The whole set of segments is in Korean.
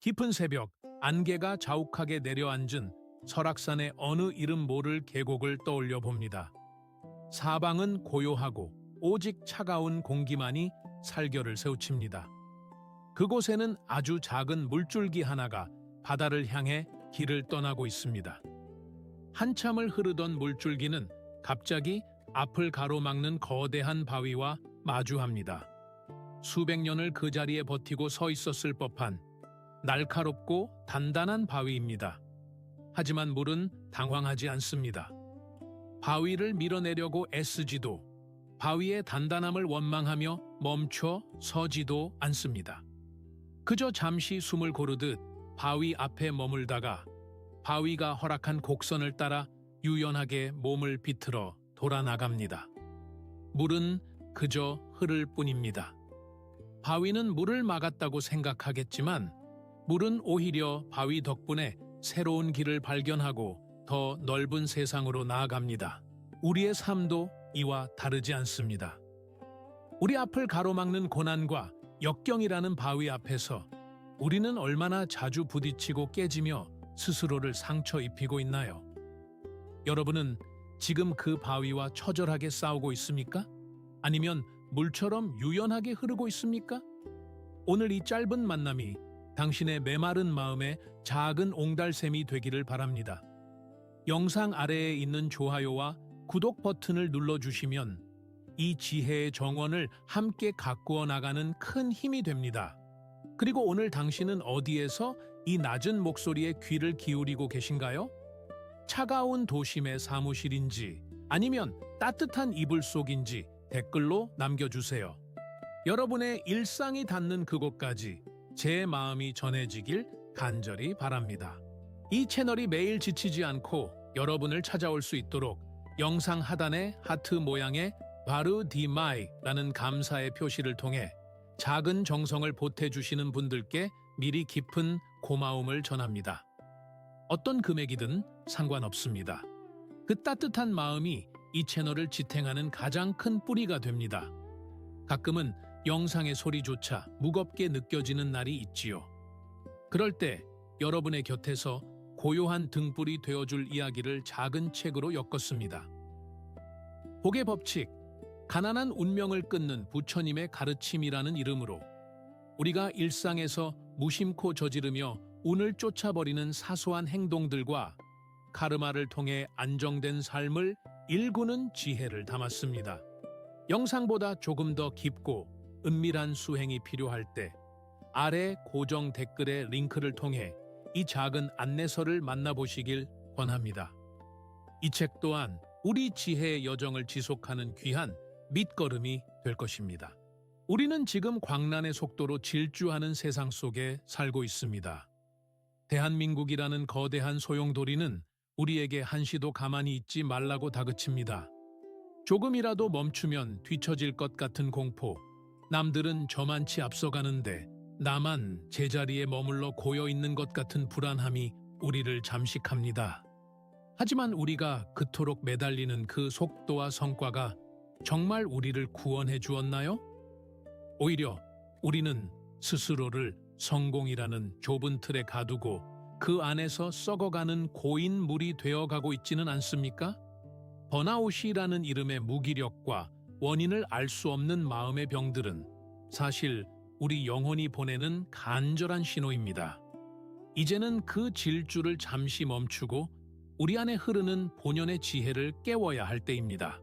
깊은 새벽, 안개가 자욱하게 내려앉은 설악산의 어느 이름 모를 계곡을 떠올려 봅니다. 사방은 고요하고 오직 차가운 공기만이 살결을 새우칩니다. 그곳에는 아주 작은 물줄기 하나가 바다를 향해 길을 떠나고 있습니다. 한참을 흐르던 물줄기는 갑자기 앞을 가로막는 거대한 바위와 마주합니다. 수백 년을 그 자리에 버티고 서 있었을 법한 날카롭고 단단한 바위입니다. 하지만 물은 당황하지 않습니다. 바위를 밀어내려고 애쓰지도 바위의 단단함을 원망하며 멈춰 서지도 않습니다. 그저 잠시 숨을 고르듯 바위 앞에 머물다가 바위가 허락한 곡선을 따라 유연하게 몸을 비틀어 돌아나갑니다. 물은 그저 흐를 뿐입니다. 바위는 물을 막았다고 생각하겠지만 물은 오히려 바위 덕분에 새로운 길을 발견하고 더 넓은 세상으로 나아갑니다. 우리의 삶도 이와 다르지 않습니다. 우리 앞을 가로막는 고난과 역경이라는 바위 앞에서 우리는 얼마나 자주 부딪히고 깨지며 스스로를 상처 입히고 있나요? 여러분은 지금 그 바위와 처절하게 싸우고 있습니까? 아니면 물처럼 유연하게 흐르고 있습니까? 오늘 이 짧은 만남이 당신의 메마른 마음에 작은 옹달샘이 되기를 바랍니다. 영상 아래에 있는 좋아요와 구독 버튼을 눌러주시면 이 지혜의 정원을 함께 가꾸어 나가는 큰 힘이 됩니다. 그리고 오늘 당신은 어디에서 이 낮은 목소리에 귀를 기울이고 계신가요? 차가운 도심의 사무실인지 아니면 따뜻한 이불 속인지 댓글로 남겨주세요. 여러분의 일상이 닿는 그곳까지 제 마음이 전해지길 간절히 바랍니다. 이 채널이 매일 지치지 않고 여러분을 찾아올 수 있도록 영상 하단의 하트 모양의 바르디마이라는 감사의 표시를 통해 작은 정성을 보태주시는 분들께 미리 깊은 고마움을 전합니다. 어떤 금액이든 상관없습니다. 그 따뜻한 마음이 이 채널을 지탱하는 가장 큰 뿌리가 됩니다. 가끔은 영상의 소리조차 무겁게 느껴지는 날이 있지요. 그럴 때 여러분의 곁에서 고요한 등불이 되어줄 이야기를 작은 책으로 엮었습니다. 복의 법칙, 가난한 운명을 끊는 부처님의 가르침이라는 이름으로 우리가 일상에서 무심코 저지르며 운을 쫓아버리는 사소한 행동들과 카르마를 통해 안정된 삶을 일구는 지혜를 담았습니다. 영상보다 조금 더 깊고 은밀한 수행이 필요할 때 아래 고정 댓글의 링크를 통해 이 작은 안내서를 만나보시길 권합니다. 이 책 또한 우리 지혜의 여정을 지속하는 귀한 밑거름이 될 것입니다. 우리는 지금 광란의 속도로 질주하는 세상 속에 살고 있습니다. 대한민국이라는 거대한 소용돌이는 우리에게 한시도 가만히 있지 말라고 다그칩니다. 조금이라도 멈추면 뒤처질 것 같은 공포, 남들은 저만치 앞서가는데 나만 제자리에 머물러 고여있는 것 같은 불안함이 우리를 잠식합니다. 하지만 우리가 그토록 매달리는 그 속도와 성과가 정말 우리를 구원해 주었나요? 오히려 우리는 스스로를 성공이라는 좁은 틀에 가두고 그 안에서 썩어가는 고인 물이 되어가고 있지는 않습니까? 번아웃이라는 이름의 무기력과 원인을 알 수 없는 마음의 병들은 사실 우리 영혼이 보내는 간절한 신호입니다. 이제는 그 질주를 잠시 멈추고 우리 안에 흐르는 본연의 지혜를 깨워야 할 때입니다.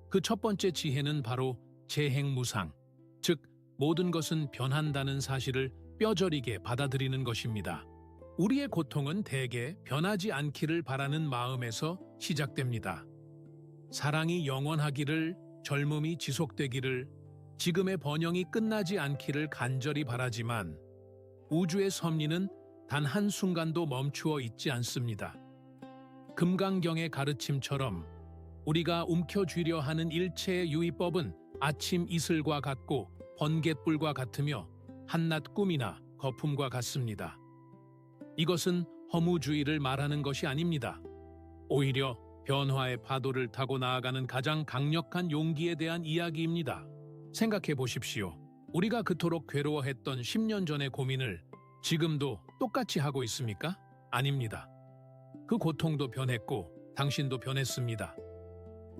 그 첫 번째 지혜는 바로 재행무상, 즉 모든 것은 변한다는 사실을 뼈저리게 받아들이는 것입니다. 우리의 고통은 대개 변하지 않기를 바라는 마음에서 시작됩니다. 사랑이 영원하기를, 젊음이 지속되기를, 지금의 번영이 끝나지 않기를 간절히 바라지만 우주의 섭리는 단 한순간도 멈추어 있지 않습니다. 금강경의 가르침처럼 우리가 움켜쥐려 하는 일체의 유의법은 아침 이슬과 같고 번갯불과 같으며 한낮 꿈이나 거품과 같습니다. 이것은 허무주의를 말하는 것이 아닙니다. 오히려 변화의 파도를 타고 나아가는 가장 강력한 용기에 대한 이야기입니다. 생각해 보십시오. 우리가 그토록 괴로워했던 10년 전의 고민을 지금도 똑같이 하고 있습니까? 아닙니다. 그 고통도 변했고 당신도 변했습니다.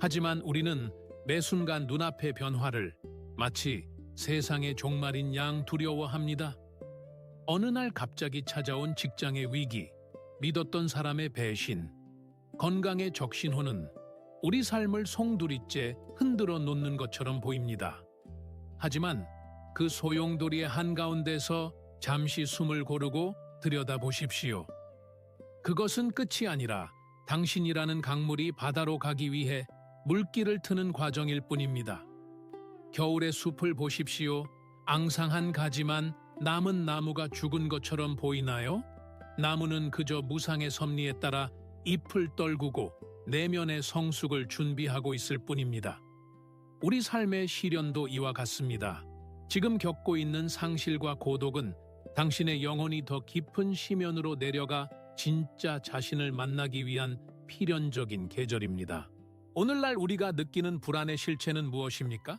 하지만 우리는 매 순간 눈앞의 변화를 마치 세상의 종말인 양 두려워합니다. 어느 날 갑자기 찾아온 직장의 위기, 믿었던 사람의 배신, 건강의 적신호는 우리 삶을 송두리째 흔들어 놓는 것처럼 보입니다. 하지만 그 소용돌이의 한가운데서 잠시 숨을 고르고 들여다보십시오. 그것은 끝이 아니라 당신이라는 강물이 바다로 가기 위해 물길을 트는 과정일 뿐입니다. 겨울의 숲을 보십시오. 앙상한 가지만 남은 나무가 죽은 것처럼 보이나요? 나무는 그저 무상의 섭리에 따라 잎을 떨구고 내면의 성숙을 준비하고 있을 뿐입니다. 우리 삶의 시련도 이와 같습니다. 지금 겪고 있는 상실과 고독은 당신의 영혼이 더 깊은 심연으로 내려가 진짜 자신을 만나기 위한 필연적인 계절입니다. 오늘날 우리가 느끼는 불안의 실체는 무엇입니까?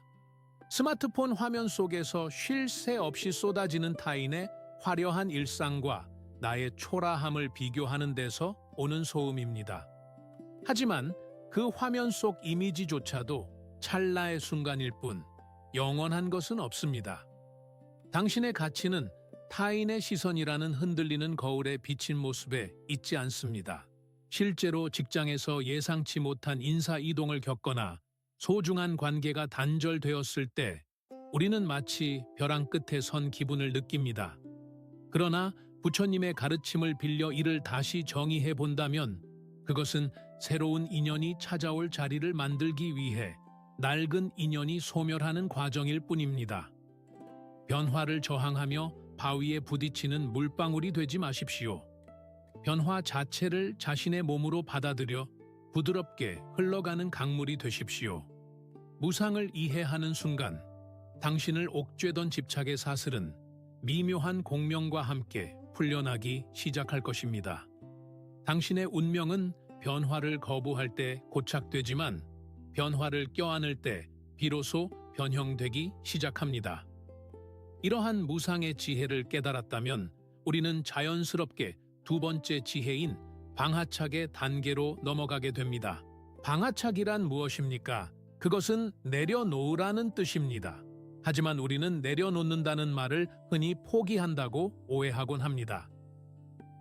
스마트폰 화면 속에서 쉴 새 없이 쏟아지는 타인의 화려한 일상과 나의 초라함을 비교하는 데서 오는 소음입니다. 하지만 그 화면 속 이미지조차도 찰나의 순간일 뿐 영원한 것은 없습니다. 당신의 가치는 타인의 시선이라는 흔들리는 거울에 비친 모습에 있지 않습니다. 실제로 직장에서 예상치 못한 인사 이동을 겪거나 소중한 관계가 단절되었을 때 우리는 마치 벼랑 끝에 선 기분을 느낍니다. 그러나 부처님의 가르침을 빌려 이를 다시 정의해 본다면 그것은 새로운 인연이 찾아올 자리를 만들기 위해 낡은 인연이 소멸하는 과정일 뿐입니다. 변화를 저항하며 바위에 부딪히는 물방울이 되지 마십시오. 변화 자체를 자신의 몸으로 받아들여 부드럽게 흘러가는 강물이 되십시오. 무상을 이해하는 순간 당신을 옥죄던 집착의 사슬은 미묘한 공명과 함께 풀려나기 시작할 것입니다. 당신의 운명은 변화를 거부할 때 고착되지만 변화를 껴안을 때 비로소 변형되기 시작합니다. 이러한 무상의 지혜를 깨달았다면 우리는 자연스럽게 두 번째 지혜인 방하착의 단계로 넘어가게 됩니다. 방하착이란 무엇입니까? 그것은 내려놓으라는 뜻입니다. 하지만 우리는 내려놓는다는 말을 흔히 포기한다고 오해하곤 합니다.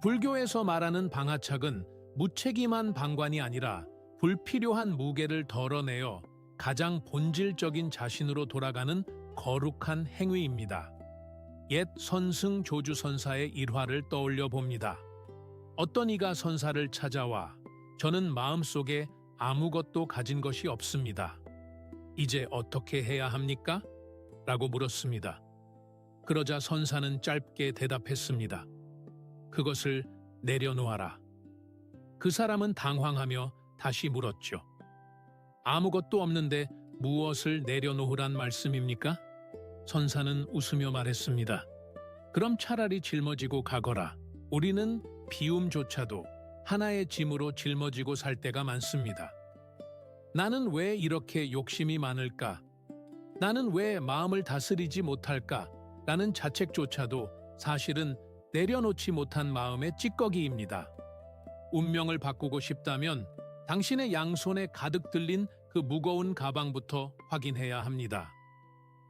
불교에서 말하는 방하착은 무책임한 방관이 아니라 불필요한 무게를 덜어내어 가장 본질적인 자신으로 돌아가는 거룩한 행위입니다. 옛 선승 조주 선사의 일화를 떠올려 봅니다. 어떤 이가 선사를 찾아와 저는 마음속에 아무것도 가진 것이 없습니다. 이제 어떻게 해야 합니까? 라고 물었습니다. 그러자 선사는 짧게 대답했습니다. 그것을 내려놓아라. 그 사람은 당황하며 다시 물었죠. 아무것도 없는데 무엇을 내려놓으란 말씀입니까? 선사는 웃으며 말했습니다. 그럼 차라리 짊어지고 가거라. 우리는 비움조차도 하나의 짐으로 짊어지고 살 때가 많습니다. 나는 왜 이렇게 욕심이 많을까? 나는 왜 마음을 다스리지 못할까? 라는 자책조차도 사실은 내려놓지 못한 마음의 찌꺼기입니다. 운명을 바꾸고 싶다면 당신의 양손에 가득 들린 그 무거운 가방부터 확인해야 합니다.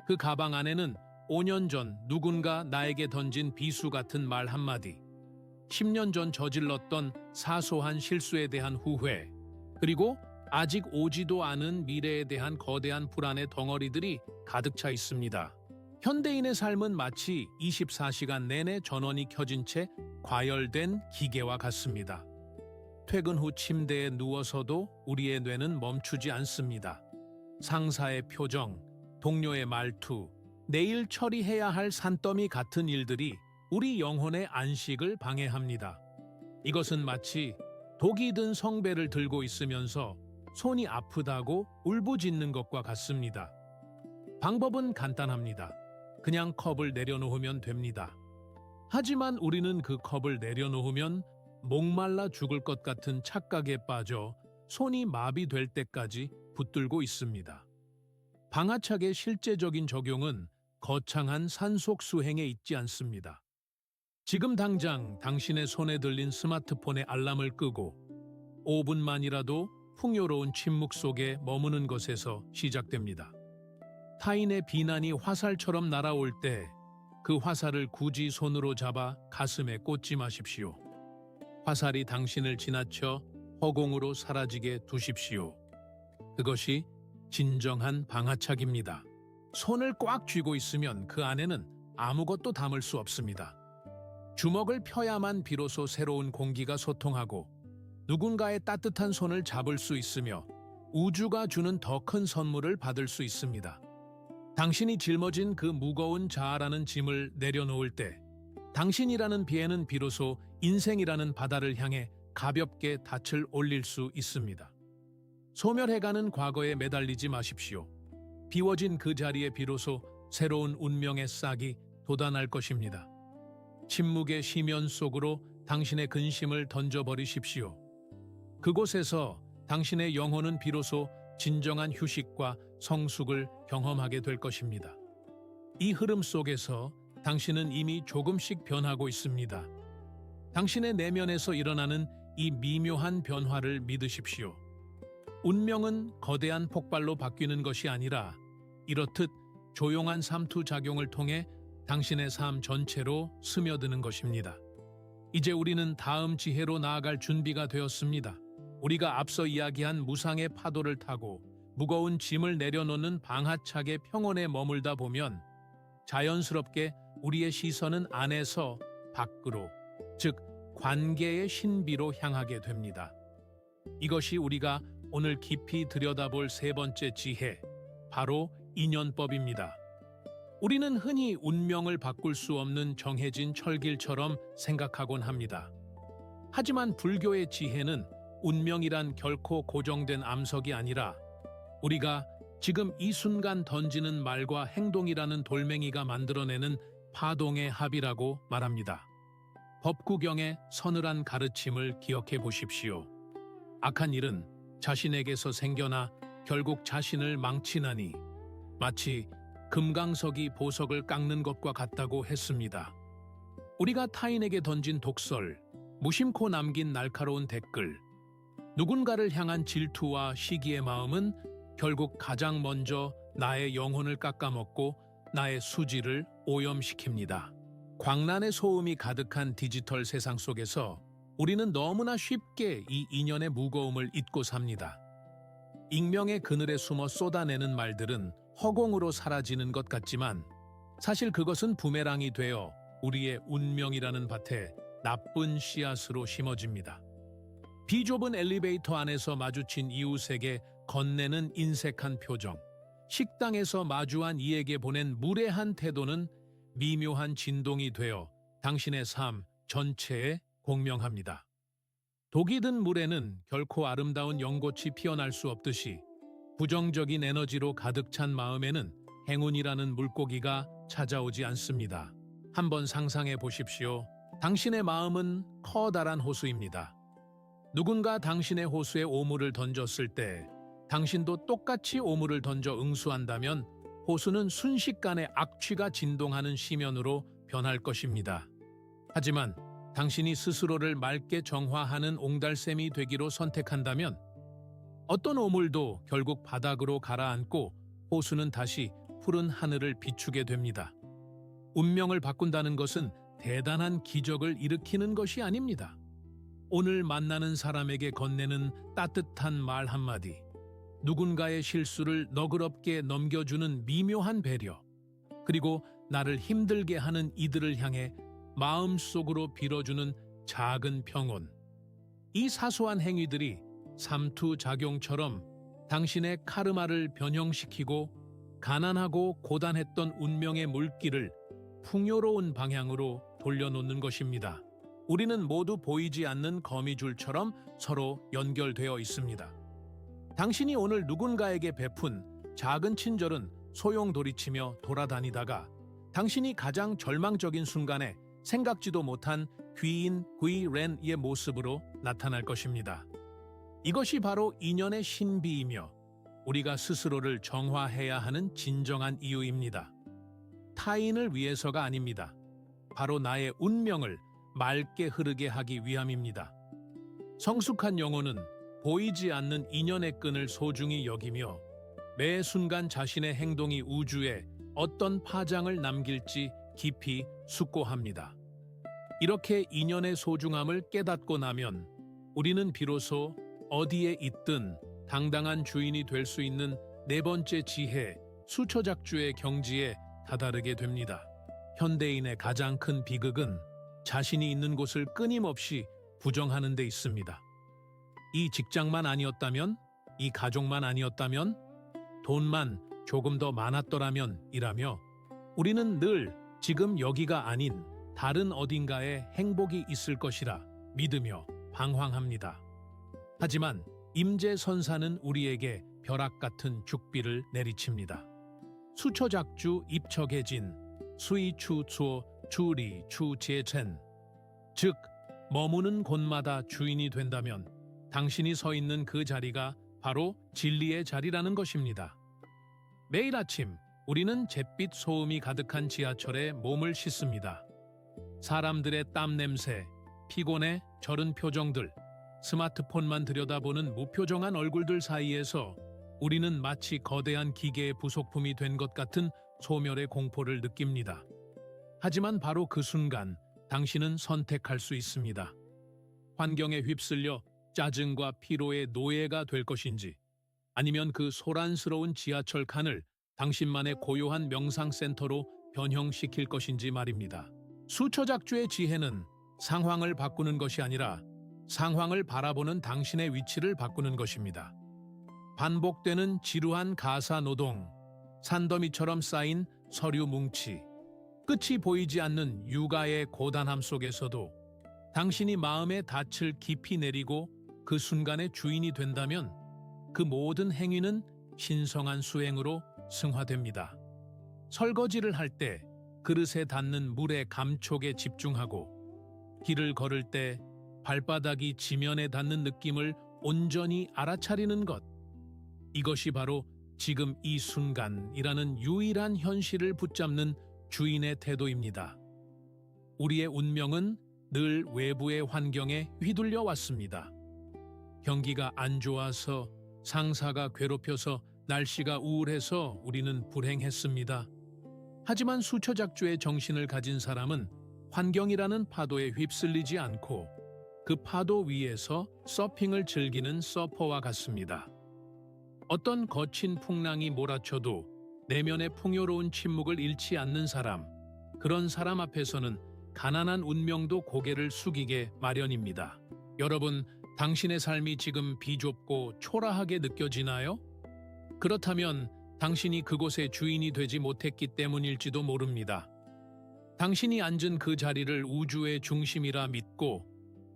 그 가방 안에는 5년 전 누군가 나에게 던진 비수 같은 말 한마디, 10년 전 저질렀던 사소한 실수에 대한 후회, 그리고 아직 오지도 않은 미래에 대한 거대한 불안의 덩어리들이 가득 차 있습니다. 현대인의 삶은 마치 24시간 내내 전원이 켜진 채 과열된 기계와 같습니다. 퇴근 후 침대에 누워서도 우리의 뇌는 멈추지 않습니다. 상사의 표정, 동료의 말투, 내일 처리해야 할 산더미 같은 일들이 우리 영혼의 안식을 방해합니다. 이것은 마치 독이 든 성배를 들고 있으면서 손이 아프다고 울부짖는 것과 같습니다. 방법은 간단합니다. 그냥 컵을 내려놓으면 됩니다. 하지만 우리는 그 컵을 내려놓으면 목말라 죽을 것 같은 착각에 빠져 손이 마비될 때까지 붙들고 있습니다. 방하착의 실제적인 적용은 거창한 산속 수행에 있지 않습니다. 지금 당장 당신의 손에 들린 스마트폰의 알람을 끄고 5분만이라도 풍요로운 침묵 속에 머무는 것에서 시작됩니다. 타인의 비난이 화살처럼 날아올 때 그 화살을 굳이 손으로 잡아 가슴에 꽂지 마십시오. 화살이 당신을 지나쳐 허공으로 사라지게 두십시오. 그것이 진정한 방아착입니다. 손을 꽉 쥐고 있으면 그 안에는 아무것도 담을 수 없습니다. 주먹을 펴야만 비로소 새로운 공기가 소통하고 누군가의 따뜻한 손을 잡을 수 있으며 우주가 주는 더 큰 선물을 받을 수 있습니다. 당신이 짊어진 그 무거운 자아라는 짐을 내려놓을 때 당신이라는 비에는 비로소 인생이라는 바다를 향해 가볍게 닻을 올릴 수 있습니다. 소멸해가는 과거에 매달리지 마십시오. 비워진 그 자리에 비로소 새로운 운명의 싹이 돋아날 것입니다. 침묵의 심연 속으로 당신의 근심을 던져버리십시오. 그곳에서 당신의 영혼은 비로소 진정한 휴식과 성숙을 경험하게 될 것입니다. 이 흐름 속에서 당신은 이미 조금씩 변하고 있습니다. 당신의 내면에서 일어나는 이 미묘한 변화를 믿으십시오. 운명은 거대한 폭발로 바뀌는 것이 아니라 이렇듯 조용한 삼투작용을 통해 당신의 삶 전체로 스며드는 것입니다. 이제 우리는 다음 지혜로 나아갈 준비가 되었습니다. 우리가 앞서 이야기한 무상의 파도를 타고 무거운 짐을 내려놓는 방아착의 평원에 머물다 보면 자연스럽게 우리의 시선은 안에서 밖으로, 즉 관계의 신비로 향하게 됩니다. 이것이 우리가 오늘 깊이 들여다볼 세 번째 지혜, 바로 인연법입니다. 우리는 흔히 운명을 바꿀 수 없는 정해진 철길처럼 생각하곤 합니다. 하지만 불교의 지혜는 운명이란 결코 고정된 암석이 아니라 우리가 지금 이 순간 던지는 말과 행동이라는 돌멩이가 만들어내는 파동의 합이라고 말합니다. 법구경의 서늘한 가르침을 기억해 보십시오. 악한 일은 자신에게서 생겨나 결국 자신을 망치나니 마치 금강석이 보석을 깎는 것과 같다고 했습니다. 우리가 타인에게 던진 독설, 무심코 남긴 날카로운 댓글, 누군가를 향한 질투와 시기의 마음은 결국 가장 먼저 나의 영혼을 깎아먹고 나의 수지를 오염시킵니다. 광란의 소음이 가득한 디지털 세상 속에서 우리는 너무나 쉽게 이 인연의 무거움을 잊고 삽니다. 익명의 그늘에 숨어 쏟아내는 말들은 허공으로 사라지는 것 같지만 사실 그것은 부메랑이 되어 우리의 운명이라는 밭에 나쁜 씨앗으로 심어집니다. 비좁은 엘리베이터 안에서 마주친 이웃에게 건네는 인색한 표정, 식당에서 마주한 이에게 보낸 무례한 태도는 미묘한 진동이 되어 당신의 삶 전체에 공명합니다. 독이 든 물에는 결코 아름다운 연꽃이 피어날 수 없듯이 부정적인 에너지로 가득 찬 마음에는 행운이라는 물고기가 찾아오지 않습니다. 한번 상상해 보십시오. 당신의 마음은 커다란 호수입니다. 누군가 당신의 호수에 오물을 던졌을 때 당신도 똑같이 오물을 던져 응수한다면 호수는 순식간에 악취가 진동하는 심연으로 변할 것입니다. 하지만 당신이 스스로를 맑게 정화하는 옹달샘이 되기로 선택한다면 어떤 오물도 결국 바닥으로 가라앉고 호수는 다시 푸른 하늘을 비추게 됩니다. 운명을 바꾼다는 것은 대단한 기적을 일으키는 것이 아닙니다. 오늘 만나는 사람에게 건네는 따뜻한 말 한마디, 누군가의 실수를 너그럽게 넘겨주는 미묘한 배려, 그리고 나를 힘들게 하는 이들을 향해 마음속으로 빌어주는 작은 평온. 이 사소한 행위들이 삼투작용처럼 당신의 카르마를 변형시키고 가난하고 고단했던 운명의 물길을 풍요로운 방향으로 돌려놓는 것입니다. 우리는 모두 보이지 않는 거미줄처럼 서로 연결되어 있습니다. 당신이 오늘 누군가에게 베푼 작은 친절은 소용돌이치며 돌아다니다가 당신이 가장 절망적인 순간에 생각지도 못한 귀인 귀렌의 모습으로 나타날 것입니다. 이것이 바로 인연의 신비이며 우리가 스스로를 정화해야 하는 진정한 이유입니다. 타인을 위해서가 아닙니다. 바로 나의 운명을 맑게 흐르게 하기 위함입니다. 성숙한 영혼은 보이지 않는 인연의 끈을 소중히 여기며 매 순간 자신의 행동이 우주에 어떤 파장을 남길지 깊이 숙고합니다. 이렇게 인연의 소중함을 깨닫고 나면 우리는 비로소 어디에 있든 당당한 주인이 될 수 있는 네 번째 지혜, 수처작주의 경지에 다다르게 됩니다. 현대인의 가장 큰 비극은 자신이 있는 곳을 끊임없이 부정하는 데 있습니다. 이 직장만 아니었다면, 이 가족만 아니었다면, 돈만 조금 더 많았더라면 이라며 우리는 늘 지금 여기가 아닌 다른 어딘가에 행복이 있을 것이라 믿으며 방황합니다. 하지만 임재선사는 우리에게 벼락 같은 죽비를 내리칩니다. 수처작주 입척해진 수이추추어 주리추제첸 즉 머무는 곳마다 주인이 된다면 당신이 서 있는 그 자리가 바로 진리의 자리라는 것입니다. 매일 아침 우리는 잿빛 소음이 가득한 지하철에 몸을 싣습니다. 사람들의 땀 냄새, 피곤해 절은 표정들, 스마트폰만 들여다보는 무표정한 얼굴들 사이에서 우리는 마치 거대한 기계의 부속품이 된 것 같은 소멸의 공포를 느낍니다. 하지만 바로 그 순간 당신은 선택할 수 있습니다. 환경에 휩쓸려 짜증과 피로의 노예가 될 것인지 아니면 그 소란스러운 지하철 칸을 당신만의 고요한 명상센터로 변형시킬 것인지 말입니다. 수처작주의 지혜는 상황을 바꾸는 것이 아니라 상황을 바라보는 당신의 위치를 바꾸는 것입니다. 반복되는 지루한 가사 노동, 산더미처럼 쌓인 서류 뭉치, 끝이 보이지 않는 육아의 고단함 속에서도 당신이 마음의 닻을 깊이 내리고 그 순간의 주인이 된다면 그 모든 행위는 신성한 수행으로 승화됩니다. 설거지를 할 때 그릇에 닿는 물의 감촉에 집중하고 길을 걸을 때 발바닥이 지면에 닿는 느낌을 온전히 알아차리는 것. 이것이 바로 지금 이 순간이라는 유일한 현실을 붙잡는 주인의 태도입니다. 우리의 운명은 늘 외부의 환경에 휘둘려 왔습니다. 경기가 안 좋아서, 상사가 괴롭혀서, 날씨가 우울해서 우리는 불행했습니다. 하지만 수처작주의 정신을 가진 사람은 환경이라는 파도에 휩쓸리지 않고 그 파도 위에서 서핑을 즐기는 서퍼와 같습니다. 어떤 거친 풍랑이 몰아쳐도 내면의 풍요로운 침묵을 잃지 않는 사람, 그런 사람 앞에서는 가난한 운명도 고개를 숙이게 마련입니다. 여러분, 당신의 삶이 지금 비좁고 초라하게 느껴지나요? 그렇다면 당신이 그곳의 주인이 되지 못했기 때문일지도 모릅니다. 당신이 앉은 그 자리를 우주의 중심이라 믿고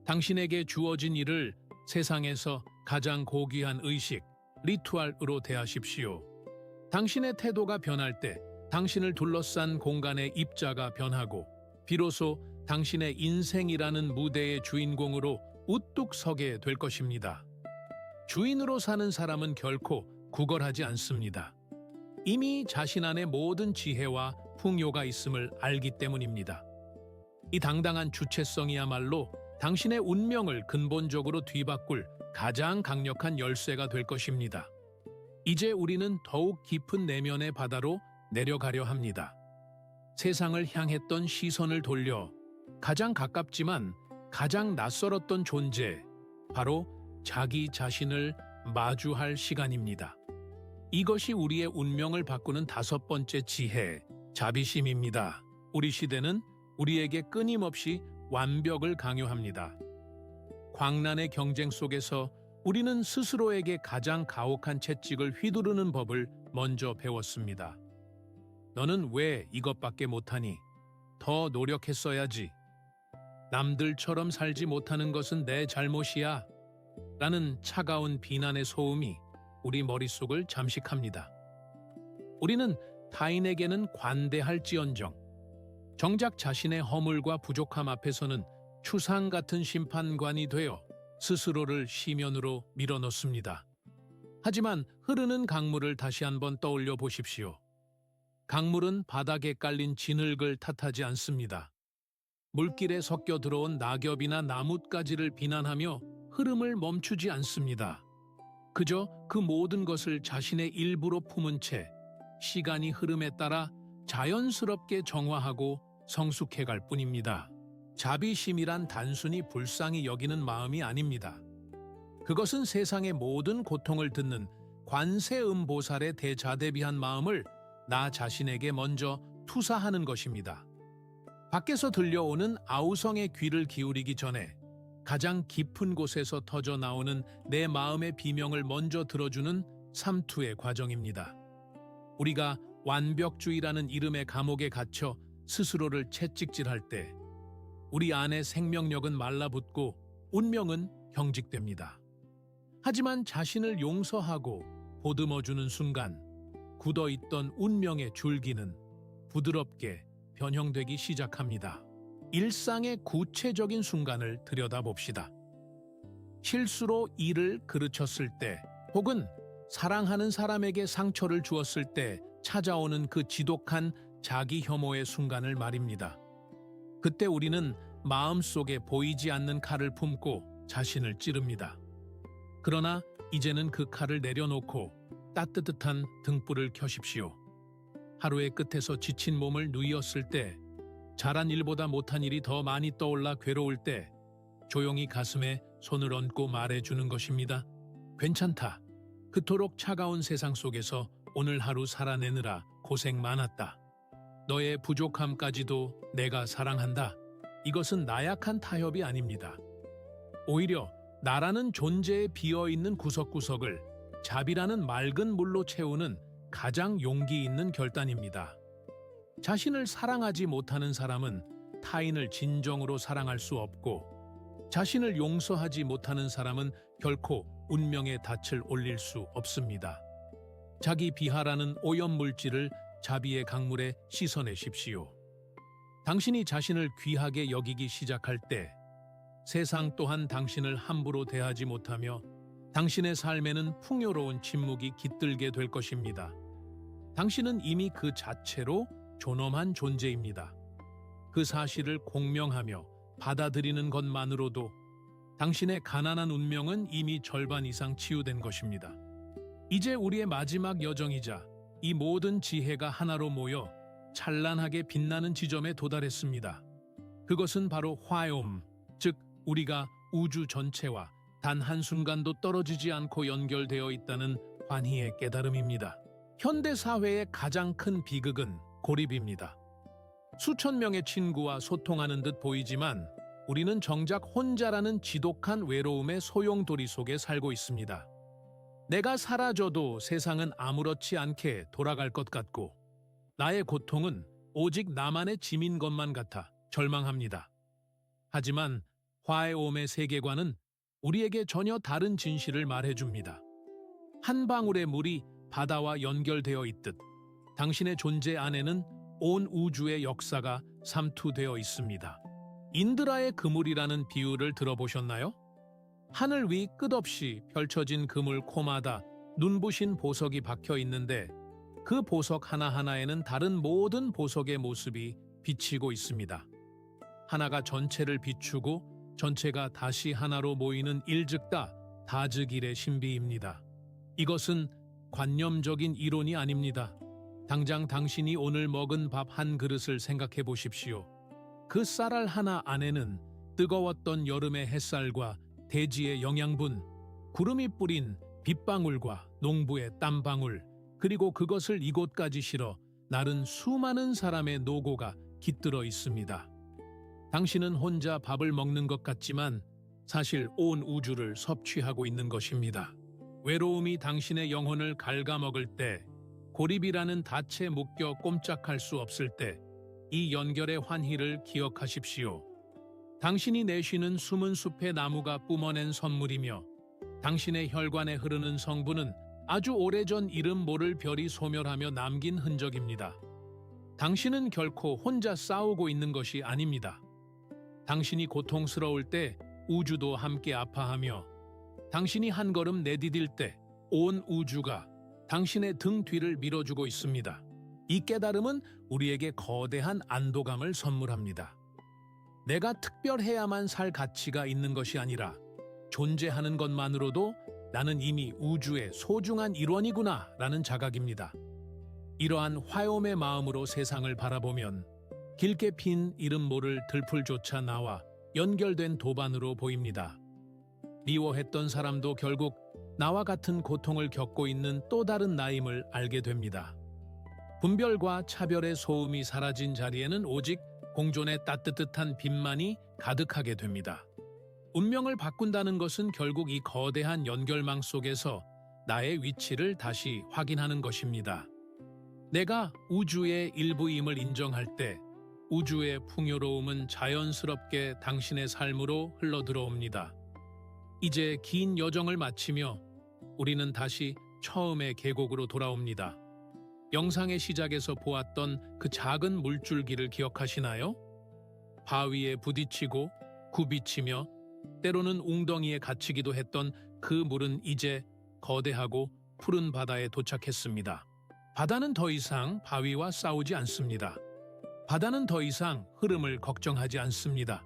당신에게 주어진 일을 세상에서 가장 고귀한 의식, 리투알으로 대하십시오. 당신의 태도가 변할 때 당신을 둘러싼 공간의 입자가 변하고 비로소 당신의 인생이라는 무대의 주인공으로 우뚝 서게 될 것입니다. 주인으로 사는 사람은 결코 구걸하지 않습니다. 이미 자신 안에 모든 지혜와 풍요가 있음을 알기 때문입니다. 이 당당한 주체성이야말로 당신의 운명을 근본적으로 뒤바꿀 가장 강력한 열쇠가 될 것입니다. 이제 우리는 더욱 깊은 내면의 바다로 내려가려 합니다. 세상을 향했던 시선을 돌려 가장 가깝지만 가장 낯설었던 존재, 바로 자기 자신을 마주할 시간입니다. 이것이 우리의 운명을 바꾸는 다섯 번째 지혜, 자비심입니다. 우리 시대는 우리에게 끊임없이 완벽을 강요합니다. 광란의 경쟁 속에서 우리는 스스로에게 가장 가혹한 채찍을 휘두르는 법을 먼저 배웠습니다. 너는 왜 이것밖에 못하니? 더 노력했어야지. 남들처럼 살지 못하는 것은 내 잘못이야. 라는 차가운 비난의 소음이 우리 머릿속을 잠식합니다. 우리는 타인에게는 관대할지언정 정작 자신의 허물과 부족함 앞에서는 추상 같은 심판관이 되어 스스로를 시면으로 밀어넣습니다. 하지만 흐르는 강물을 다시 한번 떠올려 보십시오. 강물은 바닥에 깔린 진흙을 탓하지 않습니다. 물길에 섞여 들어온 낙엽이나 나뭇가지를 비난하며 흐름을 멈추지 않습니다. 그저 그 모든 것을 자신의 일부로 품은 채 시간이 흐름에 따라 자연스럽게 정화하고 성숙해갈 뿐입니다. 자비심이란 단순히 불쌍히 여기는 마음이 아닙니다. 그것은 세상의 모든 고통을 듣는 관세음보살의 대자대비한 마음을 나 자신에게 먼저 투사하는 것입니다. 밖에서 들려오는 아우성의 귀를 기울이기 전에 가장 깊은 곳에서 터져 나오는 내 마음의 비명을 먼저 들어주는 삼투의 과정입니다. 우리가 완벽주의라는 이름의 감옥에 갇혀 스스로를 채찍질할 때 우리 안의 생명력은 말라붙고 운명은 경직됩니다. 하지만 자신을 용서하고 보듬어주는 순간 굳어있던 운명의 줄기는 부드럽게 변형되기 시작합니다. 일상의 구체적인 순간을 들여다봅시다. 실수로 일을 그르쳤을 때 혹은 사랑하는 사람에게 상처를 주었을 때 찾아오는 그 지독한 자기 혐오의 순간을 말입니다. 그때 우리는 마음속에 보이지 않는 칼을 품고 자신을 찌릅니다. 그러나 이제는 그 칼을 내려놓고 따뜻한 등불을 켜십시오. 하루의 끝에서 지친 몸을 누이었을 때, 잘한 일보다 못한 일이 더 많이 떠올라 괴로울 때 조용히 가슴에 손을 얹고 말해주는 것입니다. 괜찮다. 그토록 차가운 세상 속에서 오늘 하루 살아내느라 고생 많았다. 너의 부족함까지도 내가 사랑한다. 이것은 나약한 타협이 아닙니다. 오히려 나라는 존재에 비어있는 구석구석을 자비라는 맑은 물로 채우는 가장 용기 있는 결단입니다. 자신을 사랑하지 못하는 사람은 타인을 진정으로 사랑할 수 없고, 자신을 용서하지 못하는 사람은 결코 운명의 닻을 올릴 수 없습니다. 자기 비하라는 오염물질을 자비의 강물에 씻어내십시오. 당신이 자신을 귀하게 여기기 시작할 때 세상 또한 당신을 함부로 대하지 못하며 당신의 삶에는 풍요로운 침묵이 깃들게 될 것입니다. 당신은 이미 그 자체로 존엄한 존재입니다. 그 사실을 공명하며 받아들이는 것만으로도 당신의 가난한 운명은 이미 절반 이상 치유된 것입니다. 이제 우리의 마지막 여정이자 이 모든 지혜가 하나로 모여 찬란하게 빛나는 지점에 도달했습니다. 그것은 바로 화엄, 즉 우리가 우주 전체와 단 한순간도 떨어지지 않고 연결되어 있다는 환희의 깨달음입니다. 현대 사회의 가장 큰 비극은 고립입니다. 수천 명의 친구와 소통하는 듯 보이지만 우리는 정작 혼자라는 지독한 외로움의 소용돌이 속에 살고 있습니다. 내가 사라져도 세상은 아무렇지 않게 돌아갈 것 같고 나의 고통은 오직 나만의 짐인 것만 같아 절망합니다. 하지만 화해옴의 세계관은 우리에게 전혀 다른 진실을 말해줍니다. 한 방울의 물이 바다와 연결되어 있듯 당신의 존재 안에는 온 우주의 역사가 삼투되어 있습니다. 인드라의 그물이라는 비유를 들어보셨나요? 하늘 위 끝없이 펼쳐진 그물 코마다 눈부신 보석이 박혀 있는데 그 보석 하나하나에는 다른 모든 보석의 모습이 비치고 있습니다. 하나가 전체를 비추고 전체가 다시 하나로 모이는 일즉다 다즉일의 신비입니다. 이것은 관념적인 이론이 아닙니다. 당장 당신이 오늘 먹은 밥 한 그릇을 생각해 보십시오. 그 쌀알 하나 안에는 뜨거웠던 여름의 햇살과 대지의 영양분, 구름이 뿌린 빗방울과 농부의 땀방울, 그리고 그것을 이곳까지 실어 나른 수많은 사람의 노고가 깃들어 있습니다. 당신은 혼자 밥을 먹는 것 같지만 사실 온 우주를 섭취하고 있는 것입니다. 외로움이 당신의 영혼을 갉아먹을 때, 고립이라는 닻에 묶여 꼼짝할 수 없을 때, 이 연결의 환희를 기억하십시오. 당신이 내쉬는 숨은 숲의 나무가 뿜어낸 선물이며 당신의 혈관에 흐르는 성분은 아주 오래전 이름 모를 별이 소멸하며 남긴 흔적입니다. 당신은 결코 혼자 싸우고 있는 것이 아닙니다. 당신이 고통스러울 때 우주도 함께 아파하며 당신이 한 걸음 내디딜 때 온 우주가 당신의 등 뒤를 밀어주고 있습니다. 이 깨달음은 우리에게 거대한 안도감을 선물합니다. 내가 특별해야만 살 가치가 있는 것이 아니라 존재하는 것만으로도 나는 이미 우주의 소중한 일원이구나 라는 자각입니다. 이러한 화염의 마음으로 세상을 바라보면 길게 핀 이름 모를 들풀조차 나와 연결된 도반으로 보입니다. 미워했던 사람도 결국 나와 같은 고통을 겪고 있는 또 다른 나임을 알게 됩니다. 분별과 차별의 소음이 사라진 자리에는 오직 공존의 따뜻한 빛만이 가득하게 됩니다. 운명을 바꾼다는 것은 결국 이 거대한 연결망 속에서 나의 위치를 다시 확인하는 것입니다. 내가 우주의 일부임을 인정할 때 우주의 풍요로움은 자연스럽게 당신의 삶으로 흘러들어옵니다. 이제 긴 여정을 마치며 우리는 다시 처음의 계곡으로 돌아옵니다. 영상의 시작에서 보았던 그 작은 물줄기를 기억하시나요? 바위에 부딪히고 굽이치며 때로는 웅덩이에 갇히기도 했던 그 물은 이제 거대하고 푸른 바다에 도착했습니다. 바다는 더 이상 바위와 싸우지 않습니다. 바다는 더 이상 흐름을 걱정하지 않습니다.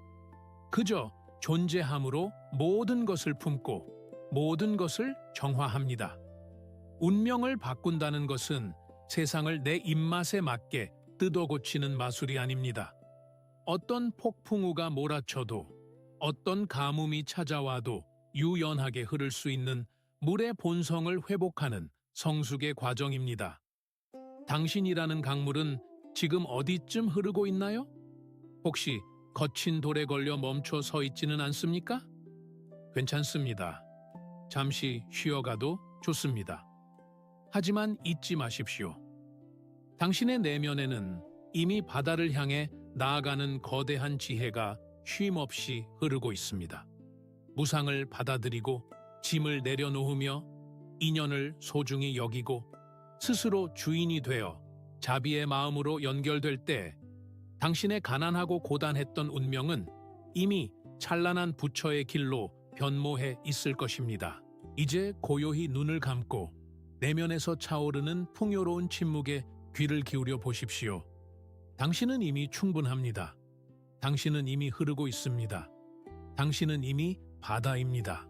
그저 존재함으로 모든 것을 품고 모든 것을 정화합니다. 운명을 바꾼다는 것은 세상을 내 입맛에 맞게 뜯어 고치는 마술이 아닙니다. 어떤 폭풍우가 몰아쳐도 어떤 가뭄이 찾아와도 유연하게 흐를 수 있는 물의 본성을 회복하는 성숙의 과정입니다. 당신이라는 강물은 지금 어디쯤 흐르고 있나요? 혹시 거친 돌에 걸려 멈춰 서 있지는 않습니까? 괜찮습니다. 잠시 쉬어가도 좋습니다. 하지만 잊지 마십시오. 당신의 내면에는 이미 바다를 향해 나아가는 거대한 지혜가 쉼없이 흐르고 있습니다. 무상을 받아들이고 짐을 내려놓으며 인연을 소중히 여기고 스스로 주인이 되어 자비의 마음으로 연결될 때 당신의 가난하고 고단했던 운명은 이미 찬란한 부처의 길로 변모해 있을 것입니다. 이제 고요히 눈을 감고 내면에서 차오르는 풍요로운 침묵에 귀를 기울여 보십시오. 당신은 이미 충분합니다. 당신은 이미 흐르고 있습니다. 당신은 이미 바다입니다.